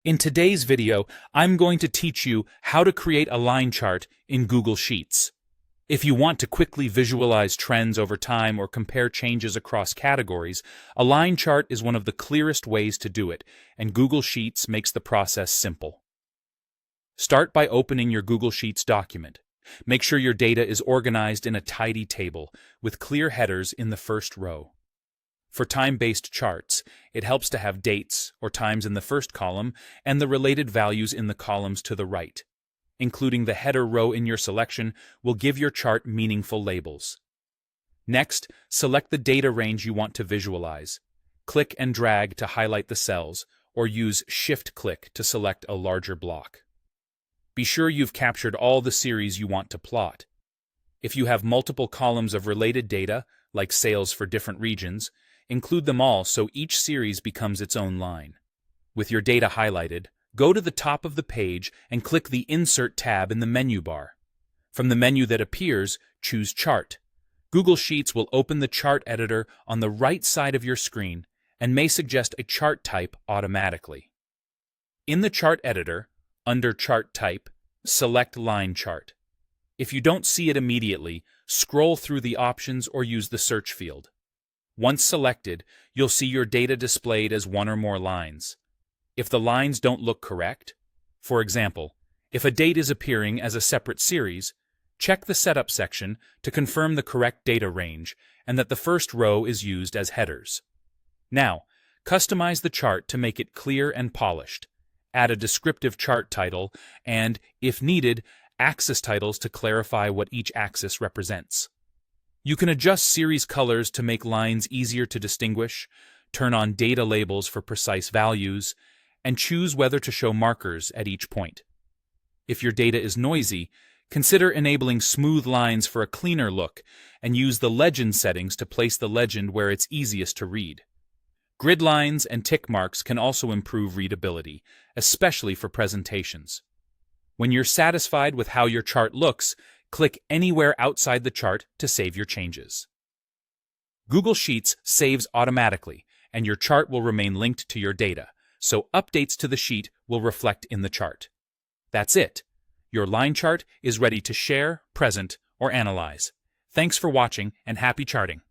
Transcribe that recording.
In today's video, I'm going to teach you how to create a line chart in Google Sheets. If you want to quickly visualize trends over time or compare changes across categories, a line chart is one of the clearest ways to do it, and Google Sheets makes the process simple. Start by opening your Google Sheets document. Make sure your data is organized in a tidy table, with clear headers in the first row. For time-based charts, it helps to have dates or times in the first column and the related values in the columns to the right. Including the header row in your selection will give your chart meaningful labels. Next, select the data range you want to visualize. Click and drag to highlight the cells, or use Shift-click to select a larger block. Be sure you've captured all the series you want to plot. If you have multiple columns of related data, like sales for different regions, include them all so each series becomes its own line. With your data highlighted, go to the top of the page and click the Insert tab in the menu bar. From the menu that appears, choose Chart. Google Sheets will open the chart editor on the right side of your screen and may suggest a chart type automatically. In the chart editor, under Chart Type, select Line Chart. If you don't see it immediately, scroll through the options or use the search field. Once selected, you'll see your data displayed as one or more lines. If the lines don't look correct, for example, if a date is appearing as a separate series, check the Setup section to confirm the correct data range and that the first row is used as headers. Now, customize the chart to make it clear and polished. Add a descriptive chart title and, if needed, axis titles to clarify what each axis represents. You can adjust series colors to make lines easier to distinguish, turn on data labels for precise values, and choose whether to show markers at each point. If your data is noisy, consider enabling smooth lines for a cleaner look and use the legend settings to place the legend where it's easiest to read. Grid lines and tick marks can also improve readability, especially for presentations. When you're satisfied with how your chart looks, click anywhere outside the chart to save your changes. Google Sheets saves automatically, and your chart will remain linked to your data, so updates to the sheet will reflect in the chart. That's it. Your line chart is ready to share, present, or analyze. Thanks for watching, and happy charting!